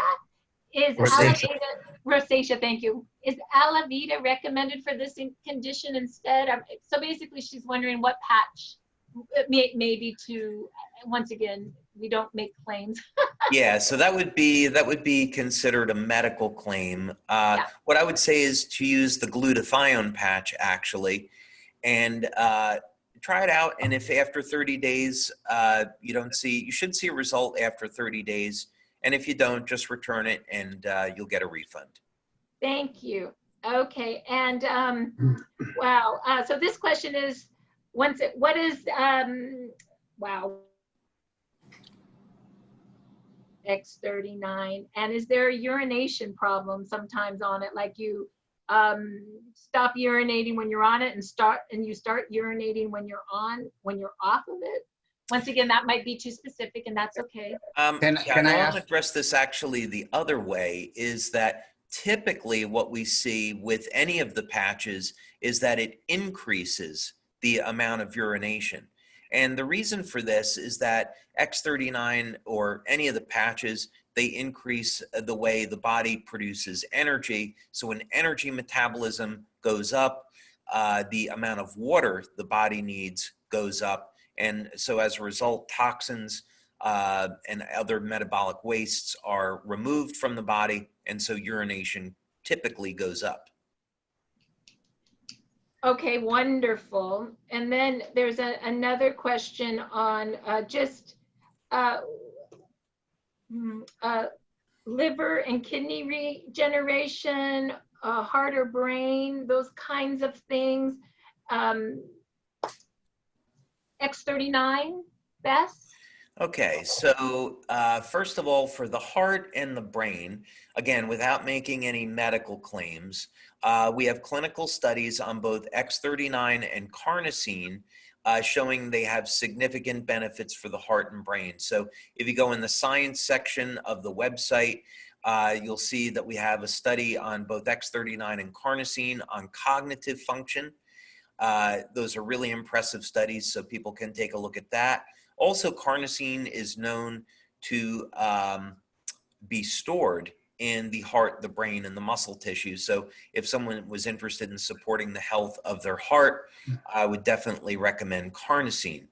Speaker 1: Is rosacea, thank you. Is Alavida recommended for this condition instead? So basically she's wondering what patch, maybe to, once again, we don't make claims.
Speaker 3: Yeah, so that would be considered a medical claim.
Speaker 1: Yeah.
Speaker 3: What I would say is to use the glutathione patch actually, and try it out. And if after 30 days you should see a result after 30 days. And if you don't, just return it and you'll get a refund.
Speaker 1: Thank you. Okay, and wow. So this question is, wow. X39, and is there a urination problem sometimes on it, like you stop urinating when you're on it and you start urinating when you're off of it? Once again, that might be too specific, and that's okay.
Speaker 2: Can I
Speaker 3: address this actually the other way? Is that typically what we see with any of the patches is that it increases the amount of urination. And the reason for this is that X39 or any of the patches, they increase the way the body produces energy. So when energy metabolism goes up, the amount of water the body needs goes up. And so as a result, toxins and other metabolic wastes are removed from the body. And so urination typically goes up.
Speaker 1: Okay, wonderful. And then there's another question on liver and kidney regeneration, heart or brain, those kinds of things. X39 best?
Speaker 3: Okay, so first of all, for the heart and the brain, again, without making any medical claims, we have clinical studies on both X39 and carnosine showing they have significant benefits for the heart and brain. So if you go in the science section of the website, you'll see that we have a study on both X39 and carnosine on cognitive function. Those are really impressive studies, so people can take a look at that. Also, carnosine is known to be stored in the heart, the brain, and the muscle tissue. So if someone was interested in supporting the health of their heart, I would definitely recommend carnosine.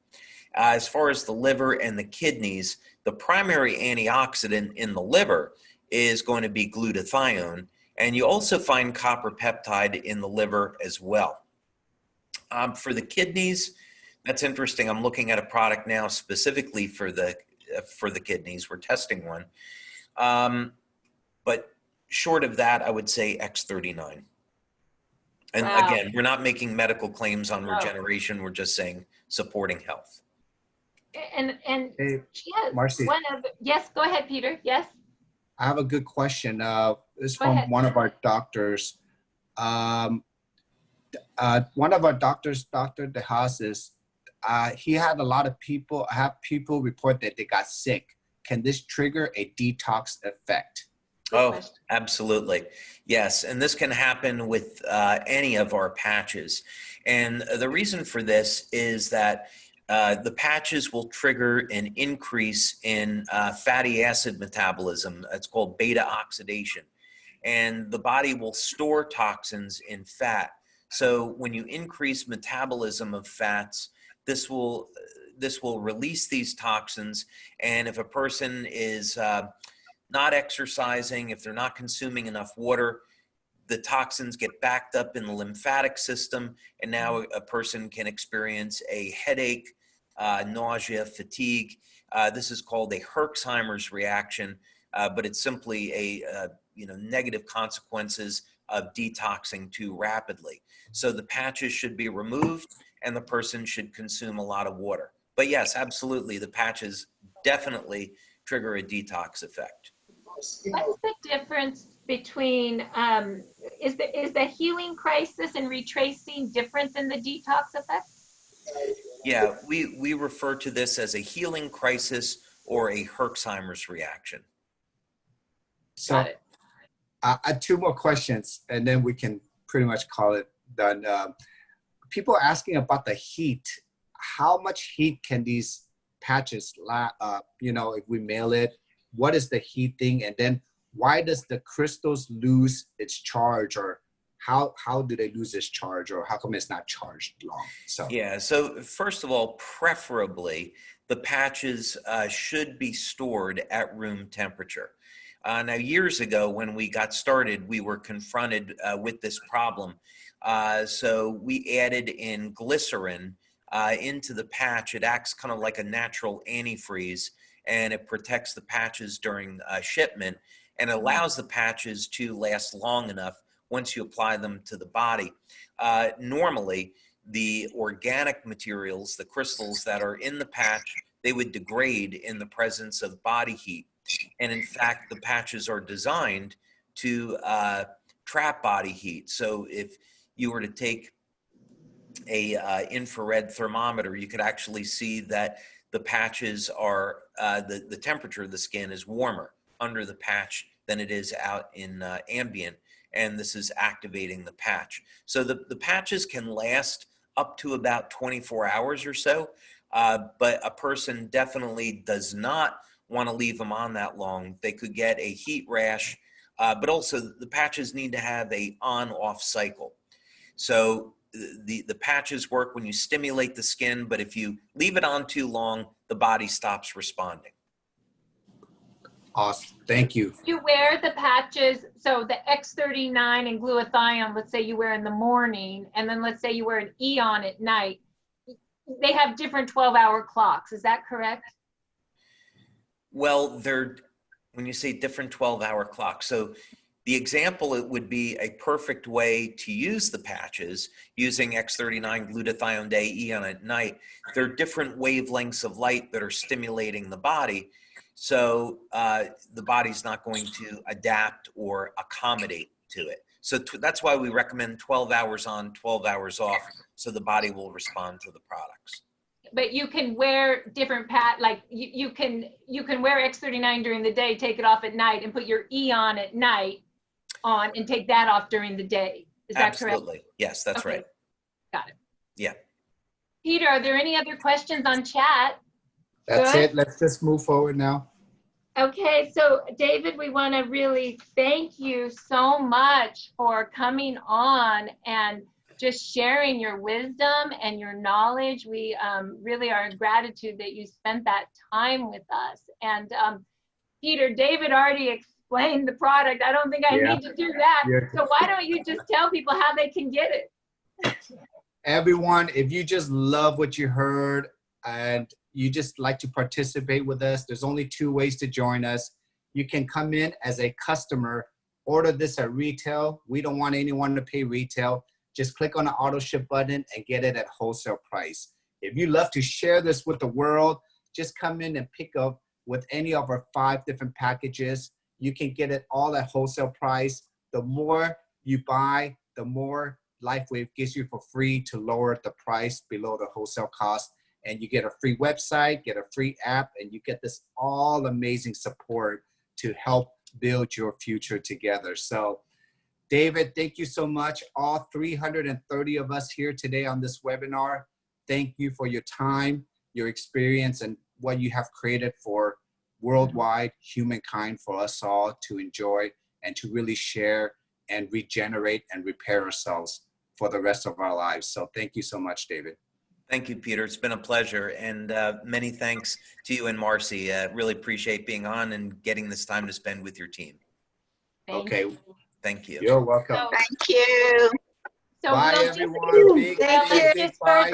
Speaker 3: As far as the liver and the kidneys, the primary antioxidant in the liver is going to be glutathione, and you also find copper peptide in the liver as well. For the kidneys, that's interesting. I'm looking at a product now specifically for the kidneys. We're testing one. But short of that, I would say X39. And
Speaker 1: wow.
Speaker 3: Again, we're not making medical claims on regeneration. We're just saying supporting health.
Speaker 1: And
Speaker 2: Hey,
Speaker 1: yes,
Speaker 2: Marcy.
Speaker 1: Yes, go ahead, Peter. Yes.
Speaker 2: I have a good question. This is
Speaker 1: Go
Speaker 2: from
Speaker 1: ahead.
Speaker 2: one of our doctors. One of our doctors, Dr. DeHaas, he had a lot of people, people report that they got sick. Can this trigger a detox effect?
Speaker 3: Oh, absolutely. Yes. And this can happen with any of our patches. And the reason for this is that the patches will trigger an increase in fatty acid metabolism. It's called beta oxidation. And the body will store toxins in fat. So when you increase metabolism of fats, this will release these toxins. And if a person is not exercising, if they're not consuming enough water, the toxins get backed up in the lymphatic system, and now a person can experience a headache, nausea, fatigue. This is called a Herxheimer's reaction, but it's simply a negative consequences of detoxing too rapidly. So the patches should be removed, and the person should consume a lot of water. But yes, absolutely, the patches definitely trigger a detox effect.
Speaker 1: What is the difference between, is the healing crisis and retracing different than the detox effect?
Speaker 3: Yeah, we refer to this as a healing crisis or a Herxheimer's reaction.
Speaker 2: So two more questions, and then we can pretty much call it done. People are asking about the heat. How much heat can these patches, you know, if we mail it? What is the heat thing? And then why does the crystals lose its charge, or how do they lose its charge, or how come it's not charged long? So
Speaker 3: yeah, so first of all, preferably the patches should be stored at room temperature. Now, years ago when we got started, we were confronted with this problem. So we added in glycerin into the patch. It acts kind of like a natural antifreeze, and it protects the patches during shipment, and allows the patches to last long enough once you apply them to the body. Normally, the organic materials, the crystals that are in the patch, they would degrade in the presence of body heat. And in fact, the patches are designed to trap body heat. So if you were to take a infrared thermometer, you could actually see that the patches are, the temperature of the skin is warmer under the patch than it is out in ambient, and this is activating the patch. So the patches can last up to about 24 hours or so, but a person definitely does not want to leave them on that long. They could get a heat rash, but also the patches need to have a on-off cycle. So the patches work when you stimulate the skin, but if you leave it on too long, the body stops responding.
Speaker 2: awesome, thank you.
Speaker 1: You wear the patches, so the X39 and glutathione, let's say you wear in the morning, and then let's say you wear an Eon at night. They have different 12-hour clocks, is that correct?
Speaker 3: Well, when you say different 12-hour clocks, so the example, it would be a perfect way to use the patches using X39 glutathione day, Eon at night. They're different wavelengths of light that are stimulating the body. So the body's not going to adapt or accommodate to it. So that's why we recommend 12 hours on, 12 hours off, so the body will respond to the products.
Speaker 1: But you can wear different like you can wear X39 during the day, take it off at night, and put your Eon at night on and take that off during the day. Is that correct?
Speaker 3: Absolutely. Yes, that's right.
Speaker 1: Got it.
Speaker 3: Yeah.
Speaker 1: Peter, are there any other questions on chat?
Speaker 2: That's
Speaker 1: Good.
Speaker 2: it. Let's just move forward now.
Speaker 1: Okay, so David, we want to really thank you so much for coming on and just sharing your wisdom and your knowledge. We really are in gratitude that you spent that time with us. And Peter, David already explained the product. I don't think I need to do that.
Speaker 2: Yeah.
Speaker 1: So why don't you just tell people how they can get it?
Speaker 2: Everyone, if you just love what you heard and you just like to participate with us, there's only 2 ways to join us. You can come in as a customer, order this at retail. We don't want anyone to pay retail. Just click on the auto ship button and get it at wholesale price. If you love to share this with the world, just come in and pick up with any of our 5 different packages. You can get it all at wholesale price. The more you buy, the more Lifewave gives you for free to lower the price below the wholesale cost. And you get a free website, get a free app, and you get this all amazing support to help build your future together. So David, thank you so much. All 330 of us here today on this webinar, thank you for your time, your experience, and what you have created for worldwide humankind, for us all to enjoy and to really share and regenerate and repair ourselves for the rest of our lives. So thank you so much, David.
Speaker 3: Thank you, Peter. It's been a pleasure. And many thanks to you and Marcy. Really appreciate being on and getting this time to spend with your team.
Speaker 2: Okay.
Speaker 3: Thank you.
Speaker 2: You're welcome.
Speaker 4: Thank you.
Speaker 1: So
Speaker 2: Bye,
Speaker 1: we'll
Speaker 2: everyone. Big bye to David.
Speaker 4: Bye.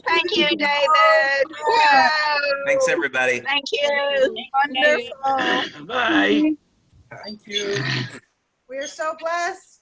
Speaker 4: Thank you, David. Wow.
Speaker 3: Thanks, everybody.
Speaker 4: Thank you. Wonderful.
Speaker 5: Bye.
Speaker 2: Thank you.
Speaker 6: We're so blessed.